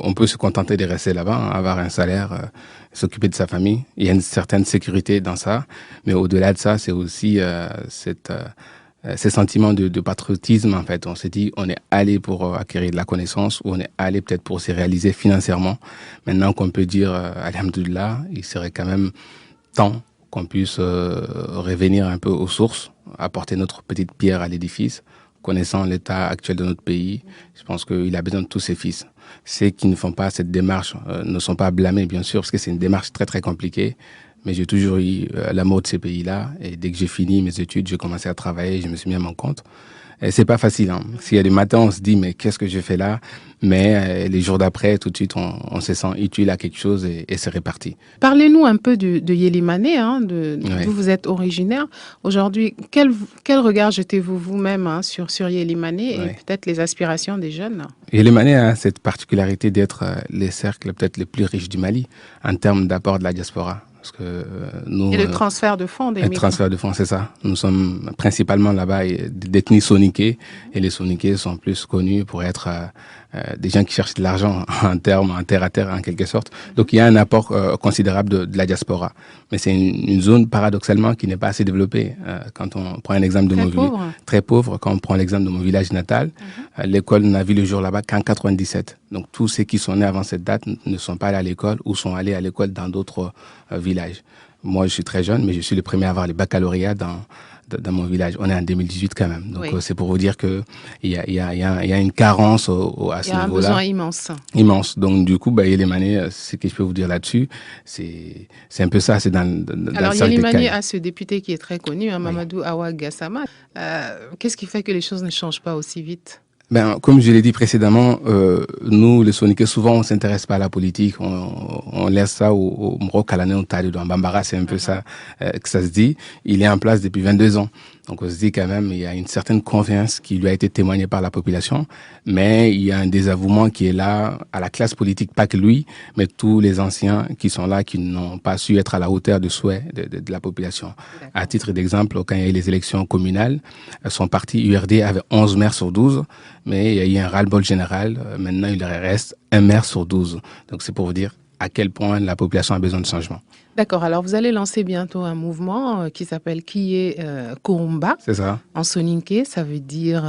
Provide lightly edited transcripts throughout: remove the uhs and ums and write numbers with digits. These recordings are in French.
on peut se contenter de rester là-bas, hein, avoir un salaire, s'occuper de sa famille. Il y a une certaine sécurité dans ça, mais au-delà de ça, c'est aussi ces sentiments de patriotisme. En fait, on s'est dit, on est allé pour acquérir de la connaissance, ou on est allé peut-être pour se réaliser financièrement. Maintenant qu'on peut dire, alhamdoulilah, il serait quand même temps qu'on puisse revenir un peu aux sources, apporter notre petite pierre à l'édifice. Connaissant l'état actuel de notre pays, je pense qu'il a besoin de tous ses fils. Ceux qui ne font pas cette démarche ne sont pas blâmés, bien sûr, parce que c'est une démarche très, très compliquée. Mais j'ai toujours eu l'amour de ces pays-là. Et dès que j'ai fini mes études, j'ai commencé à travailler, je me suis mis à mon compte. Et c'est pas facile, hein. S'il y a des matins, on se dit, mais qu'est-ce que je fais là? Mais les jours d'après, tout de suite, on se sent utile à quelque chose et c'est reparti. Parlez-nous un peu de Yélimane, hein, Ouais. d'où vous êtes originaire. Aujourd'hui, quel regard jetez-vous vous-même, hein, sur Yélimane et Ouais. peut-être les aspirations des jeunes? Et le Mali a cette particularité d'être les cercles peut-être les plus riches du Mali en termes d'apport de la diaspora. Parce que nous, Et le transfert de fonds des un migrants. transfert de fonds, c'est ça. Nous sommes principalement là-bas d'ethnie soniquée, et les soniqués sont plus connus pour être des gens qui cherchent de l'argent en terre à terre en quelque sorte. Donc il y a un apport considérable de la diaspora. Mais c'est une zone paradoxalement qui n'est pas assez développée. Quand on prend un exemple de Très mon village, pauvre. très pauvre, quand on prend l'exemple de mon village natal, l'école n'a vu le jour là-bas qu'en 97. Donc tous ceux qui sont nés avant cette date ne sont pas allés à l'école ou sont allés à l'école dans d'autres villages. Moi, je suis très jeune, mais je suis le premier à avoir les baccalauréats dans mon village. On est en 2018 quand même. Donc, Oui. c'est pour vous dire qu'il y a une carence à Il ce y a un niveau-là. besoin immense. Immense. Donc, du coup, Yélimane, ce que je peux vous dire là-dessus, c'est un peu ça. C'est dans Alors, le cercle des Yélimane Kaï. a ce député qui est très connu, hein, Mamadou Awa Gassama. Qu'est-ce qui fait que les choses ne changent pas aussi vite? Comme je l'ai dit précédemment, nous, les Soniqués, souvent, on s'intéresse pas à la politique. On laisse ça au Mro-Kalané, au Tali, dans Bambara, c'est un peu ça que ça se dit. Il est en place depuis 22 ans. Donc, on se dit quand même, il y a une certaine confiance qui lui a été témoignée par la population, mais il y a un désavouement qui est là à la classe politique, pas que lui, mais tous les anciens qui sont là, qui n'ont pas su être à la hauteur du souhait de la population. À titre d'exemple, quand il y a eu les élections communales, son parti URD avait 11 maires sur 12, mais il y a eu un ras-le-bol général. Maintenant, il leur reste un maire sur 12. Donc, c'est pour vous dire à quel point la population a besoin de changement. D'accord, alors vous allez lancer bientôt un mouvement qui s'appelle Kiye Kurumba. C'est ça. En soninké, ça veut dire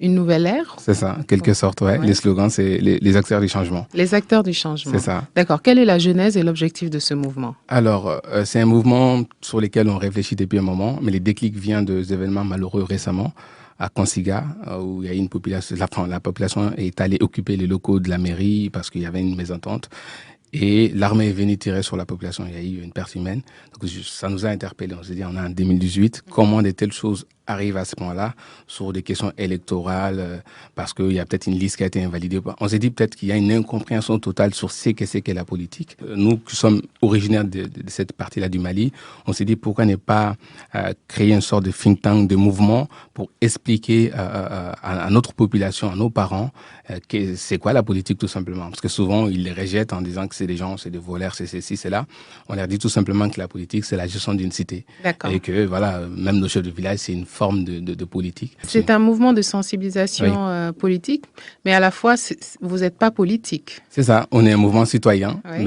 une nouvelle ère. C'est ça, en quelque sorte, ouais. Ouais. Les slogans, c'est les acteurs du changement. Les acteurs du changement. C'est ça. D'accord, quelle est la genèse et l'objectif de ce mouvement? Alors, c'est un mouvement sur lequel on réfléchit depuis un moment, mais les déclics viennent des événements malheureux récemment à Consiga, où il y a une population, la population est allée occuper les locaux de la mairie parce qu'il y avait une mésentente. Et l'armée est venue tirer sur la population. Il y a eu une perte humaine. Donc, ça nous a interpellés. On s'est dit, on est en 2018. Comment de telles choses arrivent à ce point-là sur des questions électorales, parce qu'il y a peut-être une liste qui a été invalidée. On s'est dit peut-être qu'il y a une incompréhension totale sur ce qu'est la politique. Nous, qui sommes originaires de cette partie-là du Mali, on s'est dit pourquoi ne pas créer une sorte de think tank, de mouvement pour expliquer à notre population, à nos parents, c'est quoi la politique tout simplement. Parce que souvent, ils les rejettent en disant que c'est des gens, c'est des voleurs, c'est ceci, c'est là. On leur dit tout simplement que la politique, c'est la gestion d'une cité. D'accord. Et que, voilà, même nos chefs de village, c'est une forme de politique. C'est un mouvement de sensibilisation politique, mais à la fois, vous n'êtes pas politique. C'est ça, on est un mouvement citoyen. Oui.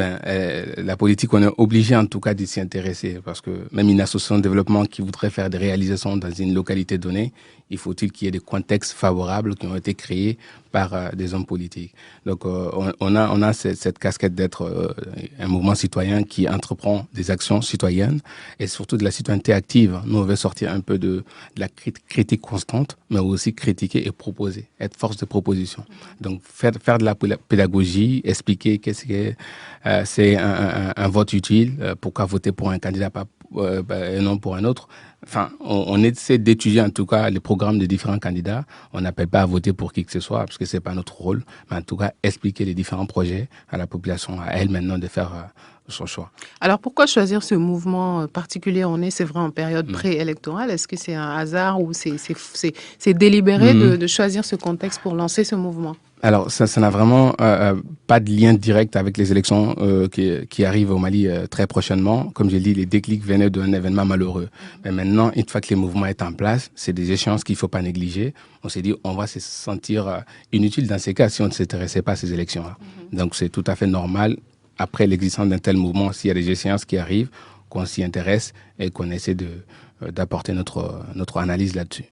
La politique, on est obligé en tout cas d'y s'y intéresser, parce que même une association de développement qui voudrait faire des réalisations dans une localité donnée, il faut-il qu'il y ait des contextes favorables qui ont été créés par des hommes politiques. Donc on a cette casquette d'être un mouvement citoyen qui entreprend des actions citoyennes et surtout de la citoyenneté active. Nous, on veut sortir un peu de la critique constante, mais aussi critiquer et proposer, être force de proposition. Donc faire de la pédagogie, expliquer qu'est-ce que c'est un vote utile, pourquoi voter pour un candidat et non pour un autre. Enfin, on essaie d'étudier en tout cas les programmes des différents candidats. On n'appelle pas à voter pour qui que ce soit parce que c'est pas notre rôle, mais en tout cas expliquer les différents projets à la population, à elle maintenant de faire son choix. Alors pourquoi choisir ce mouvement particulier? C'est vrai, en période préélectorale. Est-ce que c'est un hasard ou c'est délibéré de choisir ce contexte pour lancer ce mouvement? Alors, ça n'a vraiment pas de lien direct avec les élections qui arrivent au Mali très prochainement. Comme j'ai dit, les déclics venaient d'un événement malheureux. Mais maintenant, une fois que les mouvements sont en place, c'est des échéances qu'il ne faut pas négliger. On s'est dit, on va se sentir inutile dans ces cas si on ne s'intéressait pas à ces élections-là. Donc, c'est tout à fait normal, après l'existence d'un tel mouvement, s'il y a des échéances qui arrivent, qu'on s'y intéresse et qu'on essaie d'apporter notre analyse là-dessus.